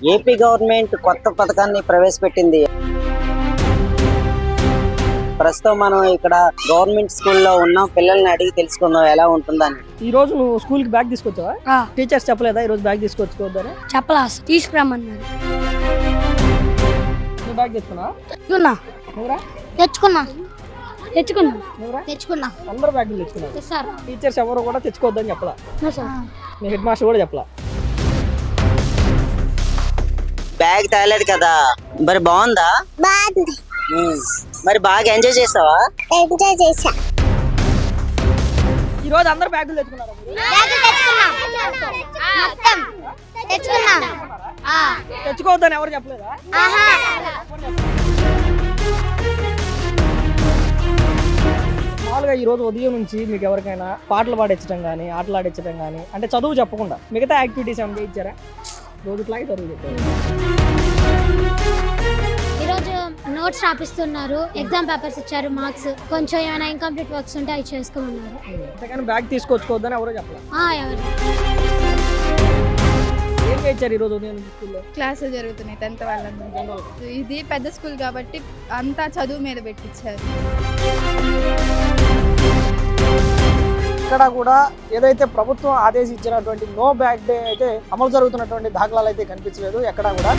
AP government కొత్త పథకాన్ని ప్రవేశపెట్టింది. ప్రస్తుతం మనం ఇక్కడ గవర్నమెంట్ స్కూల్లో ఉన్నాం. పిల్లల్ని అడిగి తెలుసుకుందాం ఎలా ఉంటుందని. ఈ రోజు నువ్వు స్కూల్ కి బ్యాగ్ తీసుకొచ్చావా? టీచర్స్ చెప్పలేదా ఈ రోజు బ్యాగ్ తీసుకొచ్చుకోవద్దని? చెప్పలా, తీసుకురమ్మన్నారు. నువ్వు బ్యాగ్ తెచ్చుకున్నావా? తెచ్చుకున్నా. అందరూ బ్యాగ్ తెచ్చుకున్నారు. టీచర్స్ ఎవరు కూడా తెచ్చుకోవద్దని చెప్పలా. మీ హెడ్ మాస్టర్ కూడా చెప్పలా. బ్యాగ్ తేలేదు కదా, మరి బాగుందా? బాగుంది. మరి బాగా ఎంజాయ్ చేసావా? ఎంజాయ్ చేసా. ఈ రోజు అందరూ బ్యాగులు తెచ్చుకున్నారు. తెచ్చుకోవద్దని ఎవరు చెప్పలేదా? మామూలుగా ఈ రోజు ఉదయం నుంచి మీకు ఎవరికైనా పాటలు పాడించడం కానీ ఆటలు ఆడించడం కానీ అంటే చదువు చెప్పకుండా మిగతా యాక్టివిటీస్ ఏమైనా ఇచ్చారా? రోజు ఇట్లాగే చదువు చెప్పారు. ఈరోజు నోట్స్ రాపిస్తున్నారు, ఎగ్జామ్ పేపర్స్ ఇచ్చారు, మార్క్స్ కొంచెం ఏమైనా ఇన్కంప్లీట్ వర్క్స్ ఉంటే అవి చేసుకోమన్నారు. అంతేకాని బ్యాగ్ తీసుకొచ్చుకోవద్దని ఎవరో చెప్పలేదు. ఎవరు ఏం చేయించారు ఈ రోజు ఉదయం నుంచి స్కూల్లో? క్లాసులు జరుగుతున్నాయి 10th వాళ్ళందరూ. ఇది పెద్ద స్కూల్ కాబట్టి అంతా చదువు మీద పెట్టించారు. ఇక్కడ కూడా ఏదైతే ప్రభుత్వం ఆదేశించినటువంటి నో బ్యాగ్ డే అయితే అమలు జరుగుతున్నటువంటి దాఖలాలు అయితే కనిపించలేదు ఎక్కడా కూడా.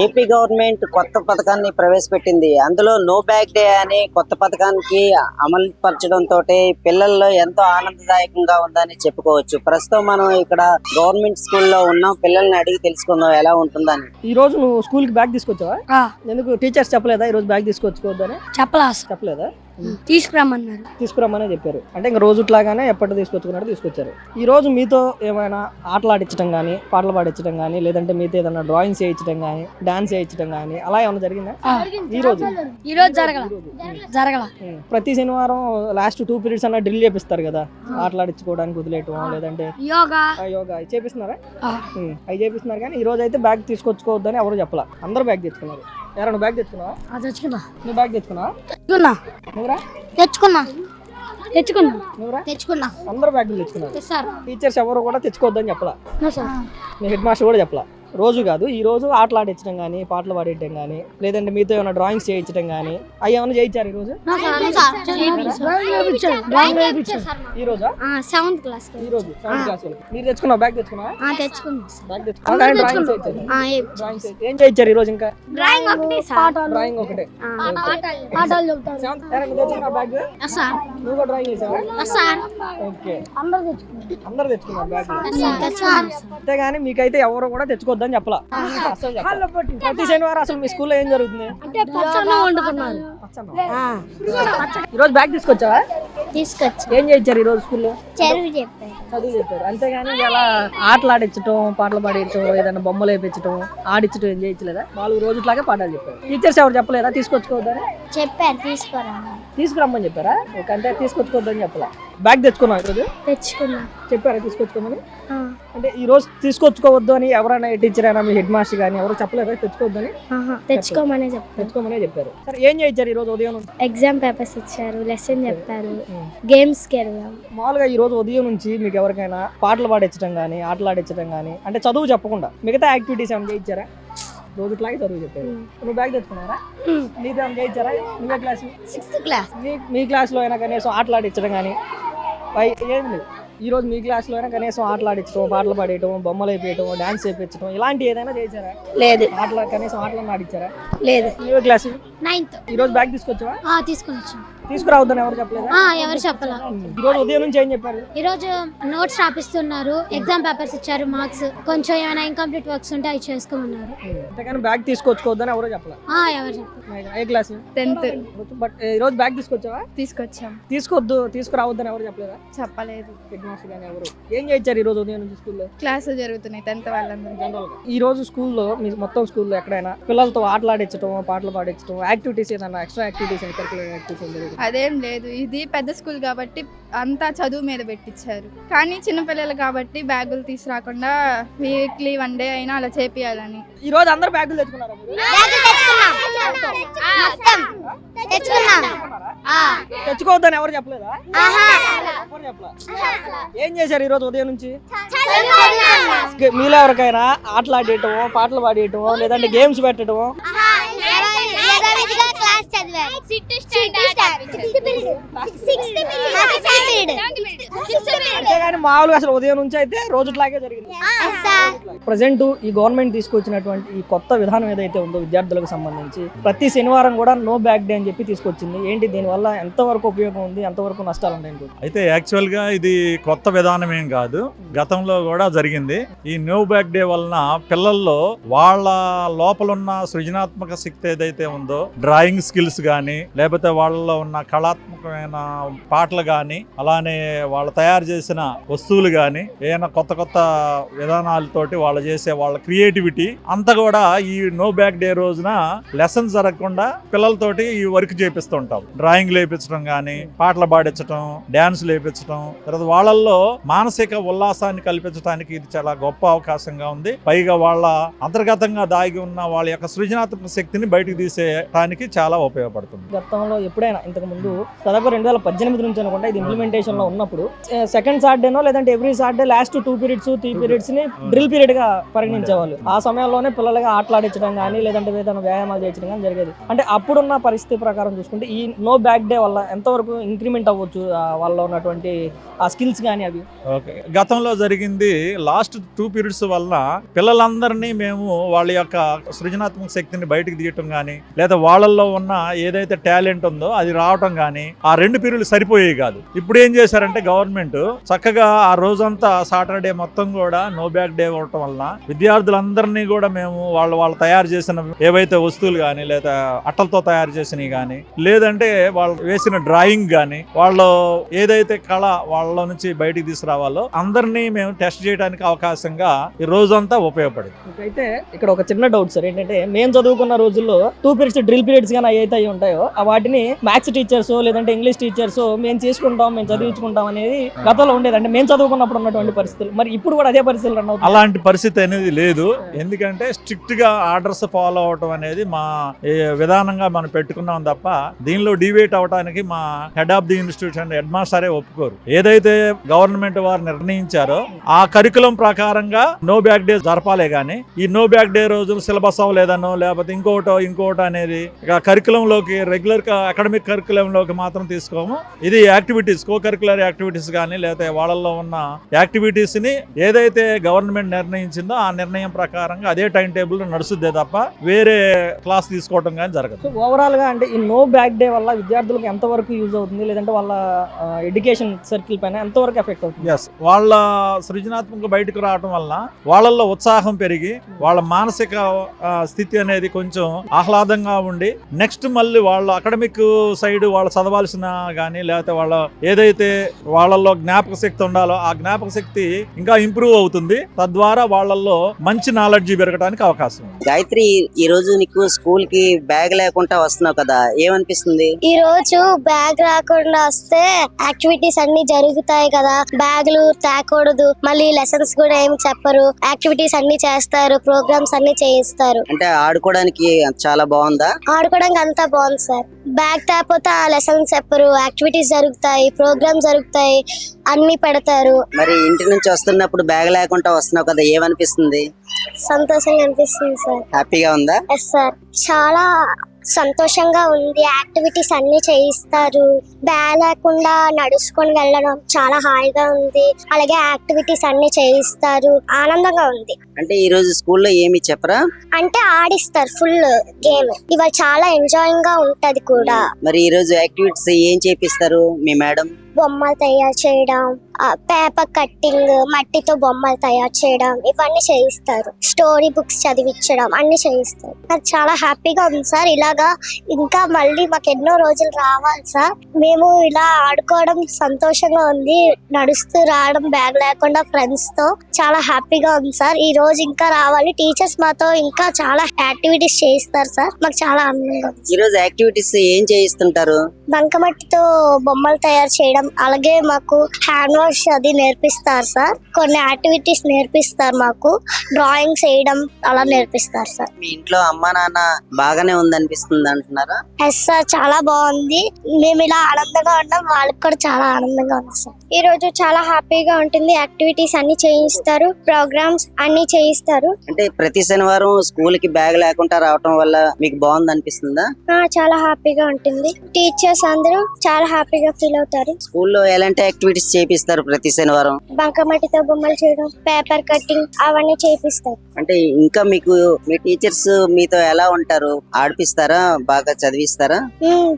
ఏపీ గవర్నమెంట్ కొత్త పథకాన్ని ప్రవేశపెట్టింది. అందులో నో బ్యాగ్ డే అనే కొత్త పథకానికి అమలు పరచడంతో పిల్లల్లో ఎంతో ఆనందదాయకంగా ఉందని చెప్పుకోవచ్చు. ప్రస్తుతం మనం ఇక్కడ గవర్నమెంట్ స్కూల్లో ఉన్నాం. పిల్లల్ని అడిగి తెలుసుకుందాం ఎలా ఉంటుందని. ఈ రోజు నువ్వు స్కూల్ కి బ్యాగ్ తీసుకొచ్చావా? ఎందుకు టీచర్స్ చెప్పలేదా ఈ రోజు బ్యాగ్ తీసుకొచ్చుకోవద్దని? చెప్పలేదా? తీసుకురమ్మని చెప్పారు. అంటే ఇంకా రోజుట్లాగానే ఎప్పటి తీసుకొచ్చుకున్నాడు తీసుకొచ్చారు. ఈ రోజు మీతో ఏమైనా ఆటలు ఆడించడం కానీ పాటలు పాడించడం కానీ లేదంటే మీతో ఏదైనా డ్రాయింగ్స్ చేయించడం కానీ డాన్స్ చేయించడం కానీ అలా ఏమైనా జరిగిందా? ఈ రోజు జరగల. ప్రతి శనివారం లాస్ట్ 2 periods అన్న డ్రిల్ చేపిస్తారు కదా, ఆటలు ఆడించుకోవడానికి వదిలేయటం లేదంటే యోగా చేపిస్తున్నారా? అవి చేపిస్తున్నారు. కానీ ఈ రోజు అయితే బ్యాగ్ తీసుకొచ్చుకోవద్దని ఎవరు చెప్పలా. అందరూ బ్యాగ్ తెచ్చుకున్నారు. ఎవరైనా బ్యాగ్ తెచ్చుకున్నావా? నువ్వు బ్యాగ్ తెచ్చుకున్నావా? తెచ్చుకున్నా. అందరూ బ్యాగులు తెచ్చుకున్నారు. టీచర్స్ ఎవరు కూడా తెచ్చుకోవద్దని చెప్పలా. మీ హెడ్ మాస్టర్ కూడా చెప్పలా. రోజు కాదు, ఈ రోజు ఆటలు ఆడించడం కానీ పాటలు పాడేయడం కానీ లేదంటే మీతో ఏమైనా డ్రాయింగ్స్ చేయించడం కానీ అవి ఏమైనా చేయించారు ఈ రోజు? ఈ రోజా? 7th class. ఈ రోజు 7th క్లాస్ మీరు తెచ్చుకున్నావు? బ్యాగ్ తెచ్చుకున్నావా? బ్యాగ్ తెచ్చుకున్నా. డ్రాయింగ్స్ ఏం చేయించారు ఈ రోజు? ఇంకా డ్రాయింగ్ ఒకటే. బ్యాగ్ నువ్వు కూడా డ్రాయింగ్ చేసావా? ఓకే, అందరు తెచ్చుకున్నారు బ్యాగ్. అంతేగాని మీకైతే ఎవరు కూడా తెచ్చుకోవద్దని చెప్పలా. ప్రతి శనివారం అసలు మీ స్కూల్లో ఏం జరుగుతుంది? ఈ రోజు బ్యాగ్ తీసుకొచ్చావా? ఏం చేయించారు ఈ రోజు స్కూల్లో? చదువు చెప్పారు. అంతేగాని ఇలా ఆటలు ఆడించడం పాటలు పాడించడం ఏదైనా బొమ్మలు వేయించడం ఆడించడం ఏం చేయించలేదా? 4 రోజులాగే పాఠాలు చెప్పారు. టీచర్స్ ఎవరు చెప్పలేదా తీసుకొచ్చుకోవద్దని? చెప్పారు, తీసుకురమ్మని చెప్పారా? ఓకే, అంటే తీసుకొచ్చుకోవద్దని చెప్పలా. బ్యాగ్ తెచ్చుకున్నావు ఈరోజు? చెప్పారా తీసుకొచ్చుకోమని? అంటే ఈ రోజు తీసుకొచ్చుకోవద్దు అని ఎవరైనా టీచర్ అయినా మీ హెడ్ మాస్టర్ కానీ ఎవరు చెప్పలేదా తెచ్చుకోవద్దని? తెచ్చుకోమనే చెప్పారు. సరే, ఏం చేయించారు ఈ రోజు ఉదయం? ఎగ్జామ్ పేపర్స్ ఇచ్చారు, లెసన్ చెప్పారు, గేమ్స్ కి వెళ్ళాం. మామూలుగా ఈ రోజు ఉదయం నుంచి మీకు ఎవరికైనా పాటలు పాడించడం కానీ ఆటలు ఆడించడం కానీ అంటే చదువు చెప్పకుండా మిగతా యాక్టివిటీస్ ఏమైనా చేయించారా? రోజు ఇట్లాగే చదువు చెప్పారు. నువ్వు బ్యాగ్ తెచ్చుకున్నారా? నీతో ఏమైనా చేయించారా? నువ్వే క్లాస్? 6th class. మీ క్లాస్లో అయినా కనీసం ఆటలు ఆడించడం కానీ ఏం లేదు. ఈ రోజు మీ క్లాస్లో అయినా కనీసం ఆటలు ఆడించడం పాటలు పాడేయటం బొమ్మలు వేయించడం డాన్స్ చేయించడం ఇలాంటి ఏదైనా చేశారా? లేదు. కనీసం ఆటలు ఆడించారా? లేదు. నువ్వే క్లాస్? 9th. ఈ రోజు బ్యాగ్ తీసుకొచ్చావా? తీసుకురావద్దని ఎవరు చెప్పలేదు? ఎవరు చెప్పలా. ఈ రోజు ఉదయం నుంచి ఏం చెప్పారు? ఈ రోజు నోట్స్ రాపిస్తున్నారు, ఎగ్జామ్ పేపర్స్ ఇచ్చారు, మార్క్స్ కొంచెం ఏమైనా ఇన్కంప్లీట్ వర్క్స్ ఉంటే అవి చేసుకోమన్నారు. అంతేకాని బ్యాగ్ తీసుకొచ్చుకోవద్దని ఎవరో చెప్పలా. ఎవరు చెప్పలేదు. ఏ క్లాస్? 10th. బట్ ఈ రోజు బ్యాగ్ తీసుకొచ్చావా? తీసుకొచ్చాం. తీసుకురావద్దని ఎవరు చెప్పలేదా? చెప్పలేదు. హెడ్ మాస్టర్ కానీ ఎవరు? ఏం చేయించారు ఈ రోజు ఉదయం నుంచి స్కూల్లో? క్లాసులు జరుగుతున్నాయి 10th వాళ్ళందరూ. ఈ రోజు స్కూల్లో మొత్తం స్కూల్లో ఎక్కడైనా పిల్లలతో ఆటలు ఆడించడం పాటలు పాడించడం యాక్టివిటీస్ ఏదైనా ఎక్స్ట్రా యాక్టివిటీస్ అదేం లేదు. ఇది పెద్ద స్కూల్ కాబట్టి అంతా చదువు మీద పెట్టించారు. కానీ చిన్నపిల్లలు కాబట్టి బ్యాగులు తీసుకురాకుండా వీక్లీ 1 day అయినా అలా చేపియాలని. ఈ రోజు అందరూ బ్యాగులు తెచ్చుకున్నారు. చదువుకోవద్దని ఎవరు చెప్పలేదా? ఎవరు చెప్పలా? ఏం చేశారు ఈరోజు ఉదయం నుంచి? మీలో ఎవరికైనా ఆటలు ఆడేయటమో, పాటలు పాడేయటమో, లేదంటే గేమ్స్ పెట్టడమో? అంతేగాని మామూలుగా అసలు ఉదయం నుంచి అయితే రోజుట్లాగే జరిగింది. ప్రజెంట్ ఈ గవర్నమెంట్ తీసుకొచ్చినటువంటి ఈ కొత్త విధానం ఏదైతే ఉందో విద్యార్థులకు సంబంధించి ప్రతి శనివారం కూడా నో బ్యాగ్ డే అని చెప్పి తీసుకొచ్చింది. ఏంటి దీనివల్ల ఎంతవరకు ఉపయోగం ఉంది, ఎంతవరకు నష్టాలు ఉన్నాయి? అయితే యాక్చువల్ గా ఇది కొత్త విధానం ఏం కాదు, గతంలో కూడా జరిగింది. ఈ నో బ్యాగ్ డే వలన పిల్లల్లో వాళ్ళ లోపల ఉన్న సృజనాత్మక శక్తి ఏదైతే ఉందో, డ్రాయింగ్ స్కిల్స్ కానీ, లేకపోతే వాళ్ళలో ఉన్న కళాత్మకమైన పాటలు కానీ, అలానే వాళ్ళు తయారు చేసిన వస్తువులు కానీ, ఏదైనా కొత్త కొత్త విధానాలతోటి వాళ్ళు చేసే వాళ్ళ క్రియేటివిటీ అంతా కూడా ఈ నో బ్యాగ్ డే రోజున లెసన్స్ జరగకుండా పిల్లలతోటి ఈ వర్క్ చేపిస్తూ ఉంటాం. డ్రాయింగ్ లేపించడం కానీ, పాటలు పాడించడం, డ్యాన్స్ లేపించడం, తర్వాత వాళ్ళల్లో మానసిక ఉల్లాసాన్ని కల్పించడానికి ఇది చాలా గొప్ప అవకాశంగా ఉంది. పైగా వాళ్ళ అంతర్గతంగా దాగి ఉన్న వాళ్ళ యొక్క సృజనాత్మక శక్తిని బయటకు తీసేయడానికి చాలా ఉపయోగపడుతుంది. గతంలో ఎప్పుడైనా ఇంతకు ముందు దాదాపు 2018 నుంచి అనుకుంటా ఇది ఇంప్లిమెంటేషన్ లో ఉన్నప్పుడు సెకండ్ సాటర్డేనో లేదంటే every Saturday last 2 periods 3 periods ని డ్రిల్ పీరియడ్ గా పరిగణించేవాళ్ళు. ఆ సమయంలోనే పిల్లలుగా ఆటలాడించడం కానీ, లేదంటే ఏదైనా వ్యాయామాలు చేయించడం కానీ జరిగేది. అంటే అప్పుడున్న పరిస్థితి ప్రకారం చూసుకుంటే ఈ నో బ్యాగ్ డే వల్ల ఎంతవరకు ఇంక్రిమెంట్ అవ్వచ్చు వాళ్ళలో ఉన్నటువంటి ఆ స్కిల్స్ కానీ అవి? ఓకే, గతంలో జరిగింది లాస్ట్ 2 periods వల్ల పిల్లలందరినీ మేము వాళ్ళ యొక్క సృజనాత్మక శక్తిని బయటకు తీయటం కానీ, లేదా వాళ్ళల్లో ఉన్న ఏదైతే టాలెంట్ ఉందో అది రావటం కానీ, ఆ 2 periods సరిపోయేవి కాదు. ఇప్పుడు ఏం చేశారంటే గవర్నమెంట్ చక్కగా ఆ రోజంతా సాటర్డే మొత్తం కూడా నో బ్యాగ్ డే అవటం వల్ల విద్యార్థులందరినీ కూడా మేము వాళ్ళు తయారు చేసిన ఏవైతే వస్తువులు కానీ, లేదా అట్టలతో తయారు చేసినవి కానీ, లేదంటే వాళ్ళు వేసిన డ్రాయింగ్ కానీ, వాళ్ళు ఏదైతే కళ వాళ్ళ నుంచి బయటికి తీసుకురావాలో అందరినీ మేము టెస్ట్ చేయడానికి అవకాశంగా ఈ రోజంతా ఉపయోగపడింది. అయితే ఇక్కడ ఒక చిన్న డౌట్ సార్, ఏంటంటే మేము చదువుకున్న రోజుల్లో 2 periods డ్రిల్ పీరియడ్స్ కానీ ఏదైతే అవి ఉంటాయో వాటిని మ్యాథ్స్ టీచర్స్ లేదంటే ఇంగ్లీష్ టీచర్స్ మేము చేసుకుంటాం, మేము చదివించుకుంటాం అనేది గతంలో ఉండేది. అంటే మేము చదువుకున్నప్పుడు ఉన్నటువంటి పరిస్థితులు మరి ఇప్పుడు కూడా అదే పరిస్థితులు రన్ అవుతాయి? అలాంటి పరిస్థితి అనేది లేదు. ఎందుకంటే స్ట్రిక్ట్ గా ఆర్డర్స్ ఫాలో అవటం అనేది మా విధానంగా మనం పెట్టుకున్నాం తప్ప దీనిలో డివేట్ అవడానికి మా head of the institution head మాస్టరే ఒప్పుకోరు. ఏదైతే గవర్నమెంట్ వారు నిర్ణయించారో ఆ కరికులం ప్రకారంగా నో బ్యాగ్ డే జరపాలే గానీ ఈ నో బ్యాగ్ డే రోజు సిలబస్ అవ్వలేదనో లేకపోతే ఇంకోటో అనేది ఇక కరికులం లోకి రెగ్యులర్ అకాడమిక్ కరికులం లోకి మాత్రం తీసుకోము. ఇది యాక్టివిటీస్, కో కరికులర్ యాక్టివిటీస్ కానీ, లేకపోతే వాళ్ళల్లో ఉన్న యాక్టివిటీస్ ని ఏదైతే గవర్నమెంట్ నిర్ణయించిందో ఆ నిర్ణయం ప్రకారంగా అదే టైం టేబుల్ నడుస్తుంది తప్ప వేరే క్లాస్ తీసుకోవడం కానీ జరగదు. ఓవరాల్ గా అంటే ఈ నో బ్యాగ్ డే వల్ల విద్యార్థులకు ఎంతవరకు యూజ్ అవుతుంది, లేదంటే వాళ్ళ ఎడ్యుకేషన్ సర్కిల్ పైన ఎంతవరకు ఎఫెక్ట్ అవుతుంది? ఎస్, వాళ్ళ సృజనాత్మక బయటకు రావడం వల్ల వాళ్ళల్లో ఉత్సాహం పెరిగి వాళ్ళ మానసిక స్థితి అనేది కొంచెం ఆహ్లాదంగా ఉండి నెక్స్ట్ మళ్ళీ వాళ్ళ అకాడమిక్ సైడ్ వాళ్ళు చదవాల్సిన కానీ, లేకపోతే వాళ్ళ ఏదైతే వాళ్ళల్లో జ్ఞాపక శక్తి ఉండాలో ఆ జ్ఞాపక శక్తి ఇంకా ఇంప్రూవ్ అవుతుంది. తద్వారా వాళ్ళల్లో మంచి నాలెడ్జ్ పెరగడానికి అవకాశం ఉంది. గాయత్రి, ఈ రోజు నీకు స్కూల్ కి బ్యాగ్ లేకుండా వస్తున్నావు కదా, ఏమనిపిస్తుంది? ఈ రోజు బ్యాగ్ రాకుండా వస్తే యాక్టివిటీస్ అన్ని జరుగుతాయి కదా, బ్యాగులు తేకూడదు, మళ్ళీ లెసన్స్ కూడా ఏమి చెప్పరు, యాక్టివిటీస్ అన్ని చేస్తారు, ప్రోగ్రామ్స్ అన్ని చేయిస్తారు. అంటే ఆడుకోవడానికి చాలా బాగుందా? ఆడుకోవడానికి అంతా బాగుంది సార్. బ్యాగ్ తేపోతే ఆ లెసన్స్ చెప్పరు, యాక్టివిటీస్ జరుగుతాయి, ప్రోగ్రామ్స్ జరుగుతాయి, అన్ని పెడతారు. మరి ఇంటి నుంచి వస్తున్నప్పుడు బ్యాగ్ లేకుండా వస్తున్నావు కదా, ఏమనిపిస్తుంది? సంతోషంగా అనిపిస్తుంది సార్. హ్యాపీగా ఉందా? ఎస్ సార్, చాలా సంతోషంగా ఉంది. యాక్టివిటీస్ అన్ని చేయిస్తారు, బ్యాగ్ లేకుండా నడుచుకొని వెళ్ళడం చాలా హాయిగా ఉంది. అలాగే యాక్టివిటీస్ అన్ని చేయిస్తారు, ఆనందంగా ఉంది. అంటే ఈ రోజు స్కూల్లో ఏమి చెప్పరా? అంటే ఆడిస్తారు ఫుల్ గేమ్, ఇవాళ చాలా ఎంజాయింగ్ గా ఉంటది కూడా. మరి ఈ రోజు యాక్టివిటీస్ ఏం చేపిస్తారు మీ మేడం? బొమ్మలు తయారు చేయడం, పేపర్ కట్టింగ్, మట్టితో బొమ్మలు తయారు చేయడం, ఇవన్నీ చేయిస్తారు. స్టోరీ బుక్స్ చదివించడం అన్ని చేయిస్తారు. నాకు చాలా హ్యాపీగా ఉంది సార్. ఇలాగా ఇంకా మళ్ళీ మాకు ఎన్నో రోజులు రావాలి సార్. మేము ఇలా ఆడుకోవడం సంతోషంగా ఉంది, నడుస్తూ రావడం బ్యాగ్ లేకుండా ఫ్రెండ్స్ తో చాలా హ్యాపీగా ఉంది సార్. ఈ రోజు ఇంకా రావాలి, టీచర్స్ మాతో ఇంకా చాలా యాక్టివిటీస్ చేయిస్తారు సార్. మాకు చాలా ఆనందంగా ఉంది. ఈ రోజు యాక్టివిటీస్ ఏం చేయిస్తుంటారు? బంకమట్టితో బొమ్మలు తయారు చేయడం, అలాగే మాకు హ్యాండ్ వాష్ అది నేర్పిస్తారు సార్. కొన్ని యాక్టివిటీస్ నేర్పిస్తారు, మాకు డ్రాయింగ్స్ వేయడం అలా నేర్పిస్తారు సార్. మీ ఇంట్లో అమ్మా నాన్న బాగానే ఉందనిపిస్తుంది అంటున్నారా? ఎస్ సార్, చాలా బాగుంది. మేము ఇలా ఆనందంగా ఉన్నాం, వాళ్ళకి కూడా చాలా ఆనందంగా ఉంది సార్. ఈ రోజు చాలా హ్యాపీగా ఉంటుంది. యాక్టివిటీస్ అన్ని చేయిస్తారు, ప్రోగ్రామ్స్ అన్ని చేయిస్తారు. అంటే ప్రతి శనివారం స్కూల్ కి బ్యాగ్ లేకుండా రావటం వల్ల మీకు బాగుంది అనిపిస్తుందా? చాలా హ్యాపీగా ఉంటుంది. టీచర్స్ అందరూ చాలా హ్యాపీగా ఫీల్ అవుతారు. స్కూల్లో ఎలాంటి యాక్టివిటీస్ చేపిస్తారు ప్రతి శనివారం? బంకమట్టితో బొమ్మలు చేయడం, పేపర్ కటింగ్ అవన్నీ చేపిస్తారు. అంటే ఇంకా మీకు మీ టీచర్స్ మీతో ఎలా ఉంటారు? ఆడిపిస్తారా? బాగా చదివిస్తారా?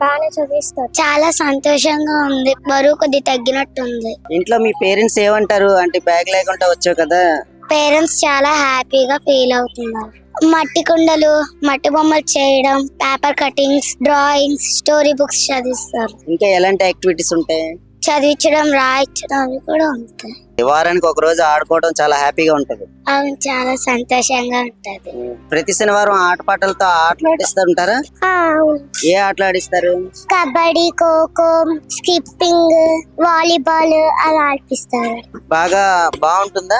బాగానే చదివిస్తారు. చాలా సంతోషంగా ఉంది, బరువు కొద్ది తగ్గినట్టు ఉంది. ఇంట్లో మీ పేరెంట్స్ ఏమంటారు? అంటే బ్యాగ్ లేకుండా వచ్చావు కదా. పేరెంట్స్ చాలా హ్యాపీగా ఫీల్ అవుతున్నారు. మట్టి కుండలు, మట్టి బొమ్మలు చేయడం, paper cuttings, drawings, story books చదివిస్తారు. ఇంకా ఎలాంటి యాక్టివిటీస్ ఉంటాయి? చదివించడం, రాయించడం అవి కూడా ఉంటాయి. వారానికి ఒక రోజు ఆడుకోవడం చాలా హ్యాపీగా ఉంటది. అవును, చాలా సంతోషంగా ఉంటది. ప్రతి శనివారం ఆటపాటలతో ఆటలు ఆడిస్తుంటారా? అవును. ఏ ఆటలు ఆడిస్తారు? కబడ్డీ, ఖోఖో, స్కిప్పింగ్, వాలీబాల్ అలా ఆడిపిస్తారు. బాగా బాగుంటుందా?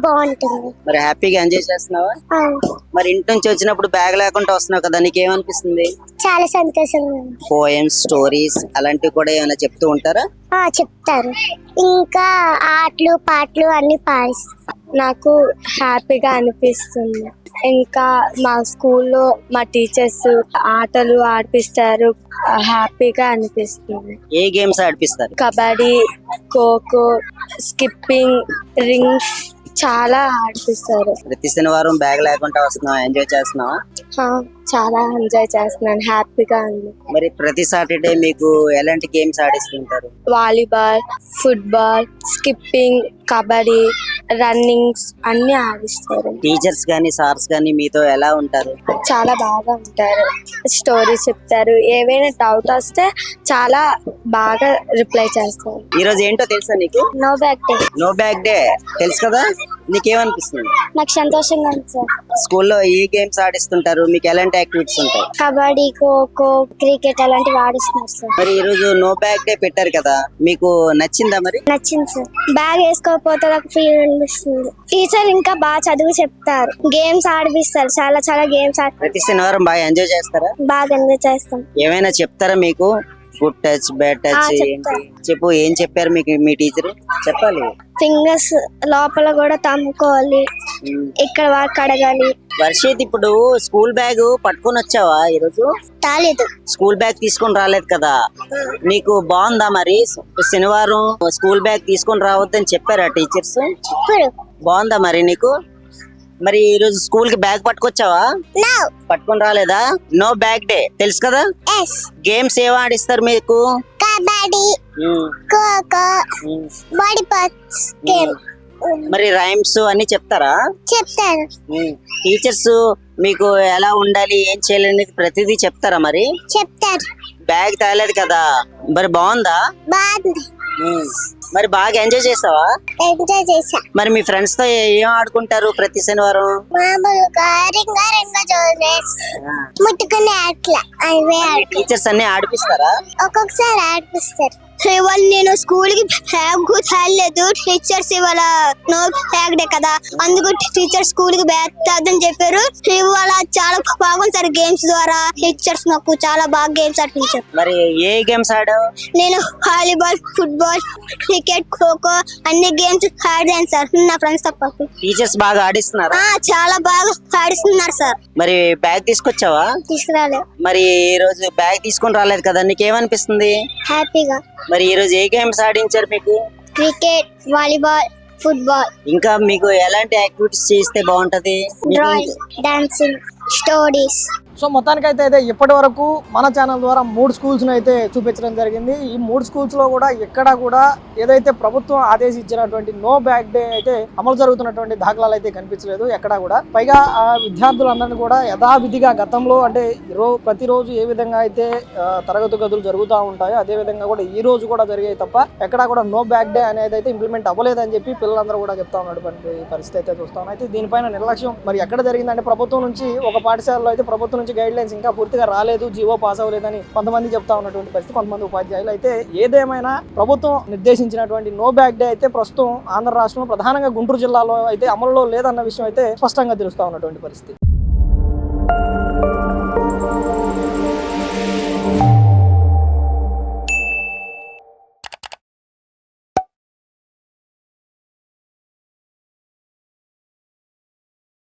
బాగుంటుంది. మరి హ్యాపీగా ఎంజాయ్ చేస్తున్నావా? అవును. మరి ఇంటి నుంచి వచ్చినప్పుడు బ్యాగ్ లేకుండా వస్తున్నావు కదా, నీకేమనిపిస్తుంది? చాలా సంతోషంగా ఉంది. పోయమ్స్, స్టోరీస్ అలాంటివి కూడా ఏమైనా చెప్తూ ఉంటారా? చెప్తారు. ఇంకా ఆటలు పాటలు అన్ని పాడిస్తారు. నాకు హ్యాపీగా అనిపిస్తుంది. ఇంకా మా స్కూల్లో మా టీచర్స్ ఆటలు ఆడిపిస్తారు, హ్యాపీగా అనిపిస్తుంది. ఏ గేమ్స్ ఆడిపిస్తారు? కబడ్డీ, ఖోఖో, స్కిప్పింగ్, రింగ్స్ చాలా ఆడిపిస్తారు. ప్రతి శనివారం బ్యాగ్ లేకుండా వస్తున్నావా? ఎంజాయ్ చేస్తున్నావా? చాలా ఎంజాయ్ చేస్తున్నాను, హ్యాపీగా ఉంది. మరి ప్రతి సాటర్డే మీకు ఎలాంటి గేమ్స్ ఆడిస్తుంటారు? Volleyball, football, skipping, kabaddi, runnings అన్ని ఆడిస్తారు. టీచర్స్ గానీ సార్స్ గానీ మీతో ఎలా ఉంటారు? చాలా బాగా ఉంటారు, స్టోరీస్ చెప్తారు, ఏవైనా డౌట్ వస్తే చాలా బాగా రిప్లై చేస్తారు. ఈ రోజు ఏంటో తెలుసా నీకు? No bag day. No bag day తెలుసు కదా, నీకేమనిపిస్తుంది? నాకు సంతోషంగా ఉంది సార్. స్కూల్లో ఏ గేమ్స్ ఆడిస్తుంటారు? మీకు ఎలాంటి యాక్టివిటీస్ ఉంటాయి? కబడ్డీ, ఖోఖో, క్రికెట్ అలాంటివి ఆడిస్తున్నారు సార్. మరి ఈ రోజు నో బ్యాగ్ డే పెట్టారు కదా, మీకు నచ్చిందా? మరి నచ్చింది సార్. బ్యాగ్ వేసుకోకపోతే నాకు ఫీల్ అనిపిస్తుంది. టీచర్ ఇంకా బాగా చదువు చెప్తారు, గేమ్స్ ఆడిపిస్తారు, చాలా చాలా గేమ్స్ ప్రతి శనివారం బాగా ఎంజాయ్ చేస్తారా? బాగా ఎంజాయ్ చేస్తాం. ఏమైనా చెప్తారా మీకు? గుడ్ టచ్, బ్యాడ్ టచ్ ఏంటి చెప్పు. ఏం చెప్పారు మీకు మీ టీచర్? చెప్పాలి. ఫింగర్స్ లోపల కూడా తమ్ముకోవాలి, ఇక్కడ వరకు కడగాలి. వర్షిత్, ఇప్పుడు స్కూల్ బ్యాగ్ పట్టుకొని వచ్చావా ఈరోజు? రాలేదు. స్కూల్ బ్యాగ్ తీసుకొని రాలేదు కదా, నీకు బాగుందా? మరి శనివారం స్కూల్ బ్యాగ్ తీసుకొని రావద్దని చెప్పారా టీచర్స్? ఇప్పుడు బాగుందా మరి నీకు? మరి ఈ రోజు స్కూల్ కి బ్యాగ్ పట్టుకొచ్చావా? పట్టుకొని రాలేదా? నో బ్యాగ్ డే తెలుసు కదా. గేమ్స్ ఏం ఆడిస్తారు మీకు? Kabaddi, kho kho, volleyball game. మరి రైమ్స్ అన్ని చెప్తారా? చెప్తారు. టీచర్స్ మీకు ఎలా ఉండాలి, ఏం చేయాలి అనేది ప్రతిదీ చెప్తారా? మరి చెప్తారు. బ్యాగ్ తేలేదు కదా, మరి బాగుందా? బాగుంది. మరి బాగా ఎంజాయ్ చేసావా? ఎంజాయ్ చేసా. మరి మీ ఫ్రెండ్స్ తో ఏం ఆడుకుంటారు ప్రతి శనివారం? మామూలుగా రింగా జోజెస్, ముట్టుకునే ఆటల అవే టీచర్స్ అన్ని ఆడిపిస్తారా? ఒక్కొక్కసారి ఆడిపిస్తారు. ఇవాళ నేను స్కూల్ కి బ్యాగ్ తేలేదు, టీచర్స్ ఇవాళ నో బ్యాగ్ డే కదా, అందుకు టీచర్ స్కూల్ కి బ్యాగ్ తేద్దని చెప్పారు. ఇవాళ చాలా బాగుంది సార్, గేమ్స్ ద్వారా టీచర్స్ మాకు చాలా బాగా గేమ్స్ ఆడిపించారు. మరి ఏ గేమ్స్ ఆడావు? నేను వాలీబాల్, ఫుట్బాల్, క్రికెట్, ఖోఖో అన్ని గేమ్స్ ఆడాను సార్, నా ఫ్రెండ్స్ తో పాటు. టీచర్స్ బాగా ఆడిస్తున్నారా? చాలా బాగా ఆడిస్తున్నారు సార్. మరి బ్యాగ్ తీసుకొచ్చావా? తీసుకురాలే. మరి ఈ రోజు బ్యాగ్ తీసుకొని రాలేదు కదా, నీకేమనిపిస్తుంది? హ్యాపీగా. మరి ఈ రోజు ఏ గేమ్స్ ఆడించారు మీకు? Cricket, volleyball, football. ఇంకా మీకు ఎలాంటి యాక్టివిటీస్ చేస్తే బాగుంటది? Drawing, dancing, stories. సో మొత్తానికైతే అయితే ఇప్పటి వరకు మన ఛానల్ ద్వారా 3 స్కూల్స్ను అయితే చూపించడం జరిగింది. ఈ 3 స్కూల్స్లో కూడా ఎక్కడా కూడా ఏదైతే ప్రభుత్వం ఆదేశించినటువంటి నో బ్యాగ్ డే అయితే అమలు జరుగుతున్నటువంటి దాఖలాలు అయితే కనిపించలేదు ఎక్కడా కూడా. పైగా ఆ విద్యార్థులందరినీ కూడా యథావిధిగా గతంలో అంటే ప్రతిరోజు ఏ విధంగా అయితే తరగతి గదులు జరుగుతూ ఉంటాయో అదే విధంగా కూడా ఈ రోజు కూడా జరిగాయి తప్ప ఎక్కడా కూడా నో బ్యాగ్ డే అనేది అయితే ఇంప్లిమెంట్ అవ్వలేదని చెప్పి పిల్లలందరూ కూడా చెప్తా ఉన్నటువంటి పరిస్థితి అయితే చూస్తాం. అయితే దీనిపైన నిర్లక్ష్యం మరి ఎక్కడ జరిగిందంటే ప్రభుత్వం నుంచి ఒక పాఠశాలలో అయితే ప్రభుత్వం నుంచి గైడ్ లైన్స్ ఇంకా పూర్తిగా రాలేదు, జీవో పాస్ అవ్వలేదని కొంతమంది చెప్తా ఉన్నటువంటి పరిస్థితి, కొంతమంది ఉపాధ్యాయులు. అయితే ఏదేమైనా ప్రభుత్వం నిర్దేశించినటువంటి నో బ్యాగ్ డే అయితే ప్రస్తుతం ఆంధ్ర రాష్ట్రంలో ప్రధానంగా గుంటూరు జిల్లాలో అయితే అమలులో లేదన్న విషయం అయితే స్పష్టంగా తెలుస్తా ఉన్నటువంటి పరిస్థితి.